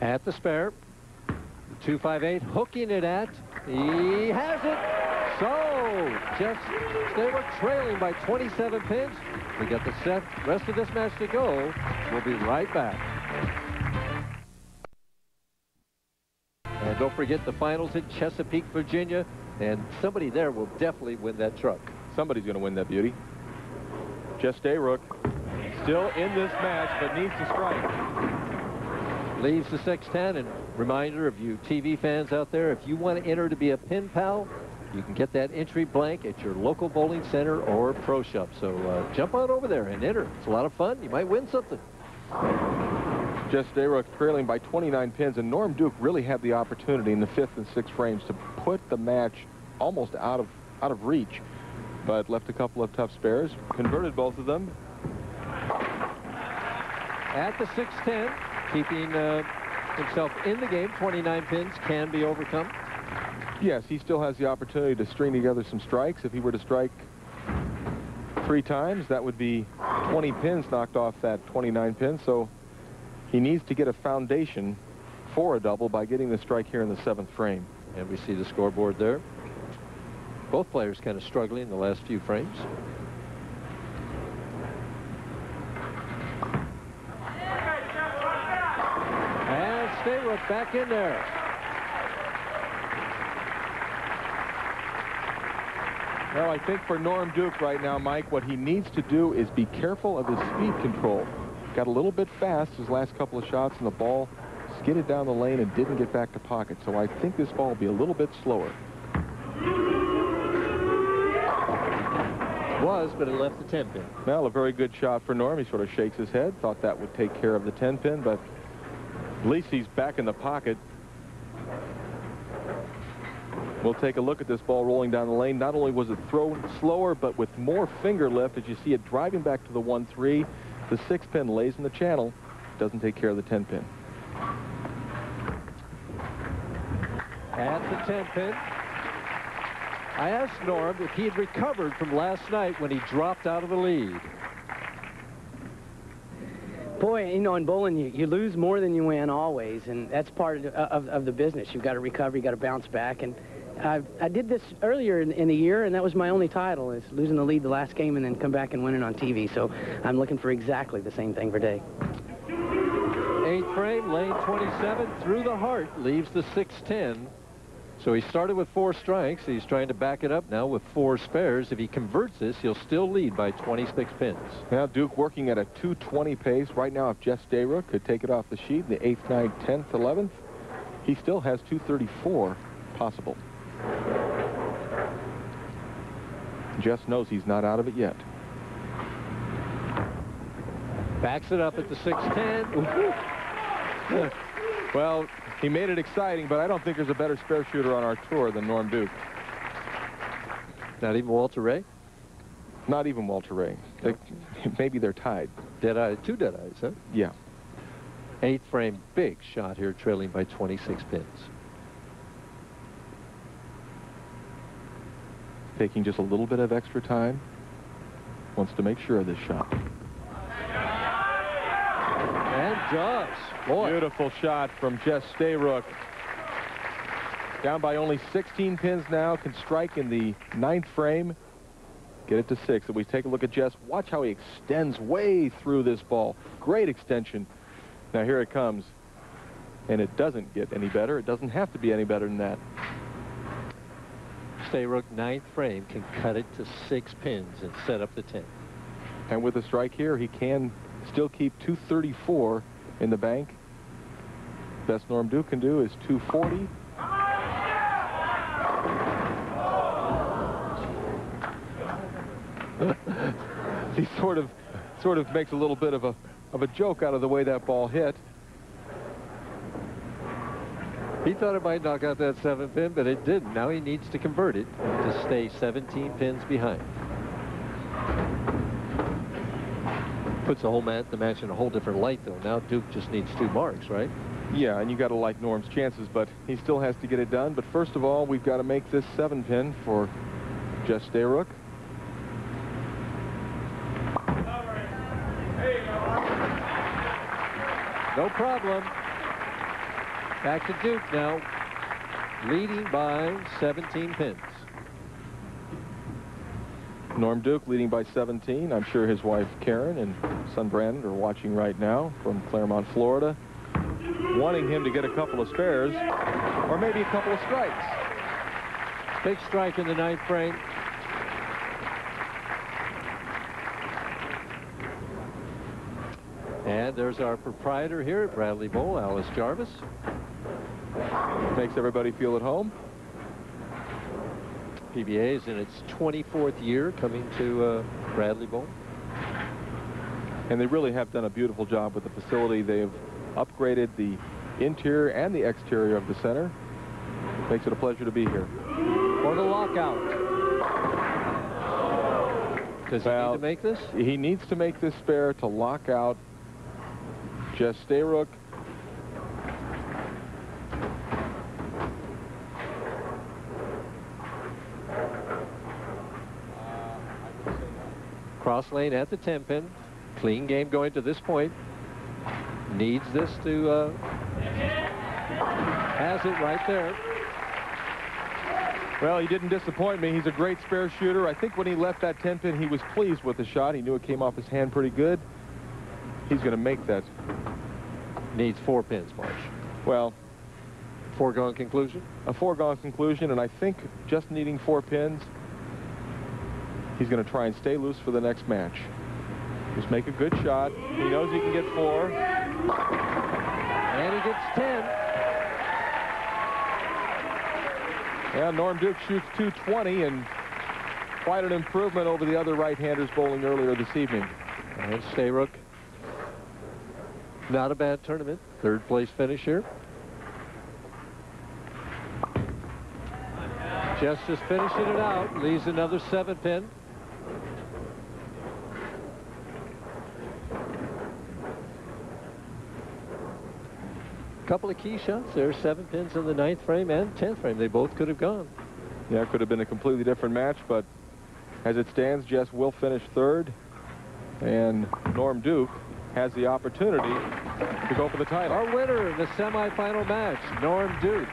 At the spare. 258, hooking it at. He has it. So, Jess Stayrook trailing by 27 pins. We got the rest of this match to go. We'll be right back. And don't forget the finals in Chesapeake, Virginia. And somebody there will definitely win that truck. Somebody's going to win that beauty. Jess Stayrook still in this match, but needs to strike. Leaves the 610, and reminder of you TV fans out there, if you want to enter to be a pin pal, you can get that entry blank at your local bowling center or pro shop. So jump on over there and enter. It's a lot of fun. You might win something. Jess Stayrook trailing by 29 pins, and Norm Duke really had the opportunity in the 5th and 6th frames to put the match almost out of reach, but left a couple of tough spares, converted both of them. At the 610, keeping himself in the game. 29 pins can be overcome. Yes, he still has the opportunity to string together some strikes. If he were to strike 3 times, that would be 20 pins knocked off that 29 pins. So he needs to get a foundation for a double by getting the strike here in the 7th frame. And we see the scoreboard there. Both players kind of struggling in the last few frames. And Stayrook back in there. Well, I think for Norm Duke right now, Mike, what he needs to do is be careful of his speed control. Got a little bit fast his last couple of shots, and the ball skidded down the lane and didn't get back to pocket. So I think this ball will be a little bit slower. Was, but it left the 10 pin. Well, a very good shot for Norm. He sort of shakes his head. Thought that would take care of the 10 pin, but at least he's back in the pocket. We'll take a look at this ball rolling down the lane. Not only was it thrown slower, but with more finger lift, as you see it driving back to the 1-3. The 6 pin lays in the channel, doesn't take care of the 10 pin. At the 10 pin. I asked Norm if he had recovered from last night when he dropped out of the lead. Boy, you know, in bowling, you lose more than you win always, and that's part of the business. You've got to recover, you've got to bounce back, and I did this earlier in the year, and that was my only title, is losing the lead the last game and then come back and win it on TV. So I'm looking for exactly the same thing for Day. 8th frame, lane 27, through the heart, leaves the 610. So he started with 4 strikes. He's trying to back it up now with 4 spares. If he converts this, he'll still lead by 26 pins. Now Duke working at a 220 pace. Right now, if Jess Stayrook could take it off the sheet in the 8th, 9th, 10th, 11th, he still has 234 possible. Jess knows he's not out of it yet. Backs it up at the 610. Well, he made it exciting, but I don't think there's a better spare shooter on our tour than Norm Duke. Not even Walter Ray? Not even Walter Ray. Maybe they're tied. Dead-eye, 2 dead-eyes, huh? Yeah. 8th frame, big shot here, trailing by 26 pins. Taking just a little bit of extra time. Wants to make sure of this shot. And does. Boy. Beautiful shot from Jess Stayrook. Down by only 16 pins now. Can strike in the 9th frame. Get it to 6. If we take a look at Jess, watch how he extends way through this ball. Great extension. Now here it comes. And it doesn't get any better. It doesn't have to be any better than that. Stayrook, 9th frame, can cut it to 6 pins and set up the 10. And with a strike here, he can still keep 234 in the bank. Best Norm Duke can do is 240. He sort of makes a little bit of a joke out of the way that ball hit. He thought it might knock out that 7th pin, but it didn't. Now he needs to convert it to stay 17 pins behind. Puts the match in a whole different light, though. Now Duke just needs 2 marks, right? Yeah, and you got to like Norm's chances, but he still has to get it done. But first of all, we've got to make this 7 pin for Jess Stayrook. No problem. Back to Duke now, leading by 17 pins. Norm Duke leading by 17. I'm sure his wife Karen and son Brandon are watching right now from Claremont, Florida, wanting him to get a couple of spares or maybe a couple of strikes. Big strike in the 9th frame. And there's our proprietor here at Bradley Bowl, Alice Jarvis. Makes everybody feel at home. PBA is in its 24th year coming to Bradley Bowl. And they really have done a beautiful job with the facility. They have upgraded the interior and the exterior of the center. Makes it a pleasure to be here. For the lockout. Does he need to make this? He needs to make this spare to lock out Jess Stayrook. Cross lane at the 10 pin. Clean game going to this point. Needs this to has it right there. Well, he didn't disappoint me. He's a great spare shooter. I think when he left that 10 pin, he was pleased with the shot. He knew it came off his hand pretty good. He's going to make that. Needs 4 pins, Marsh. Well, foregone conclusion? A foregone conclusion, and I think just needing 4 pins, he's going to try and stay loose for the next match. Just make a good shot. He knows he can get 4. And he gets 10. Yeah, Norm Duke shoots 220, and quite an improvement over the other right-handers bowling earlier this evening. And Stayrook, not a bad tournament. 3rd place finish here. Jess just finishing it out. Leaves another 7 pin. Couple of key shots there. 7 pins in the 9th frame and 10th frame. They both could have gone. Yeah, it could have been a completely different match, but as it stands, Jess will finish 3rd, and Norm Duke has the opportunity to go for the title. Our winner in the semifinal match, Norm Duke.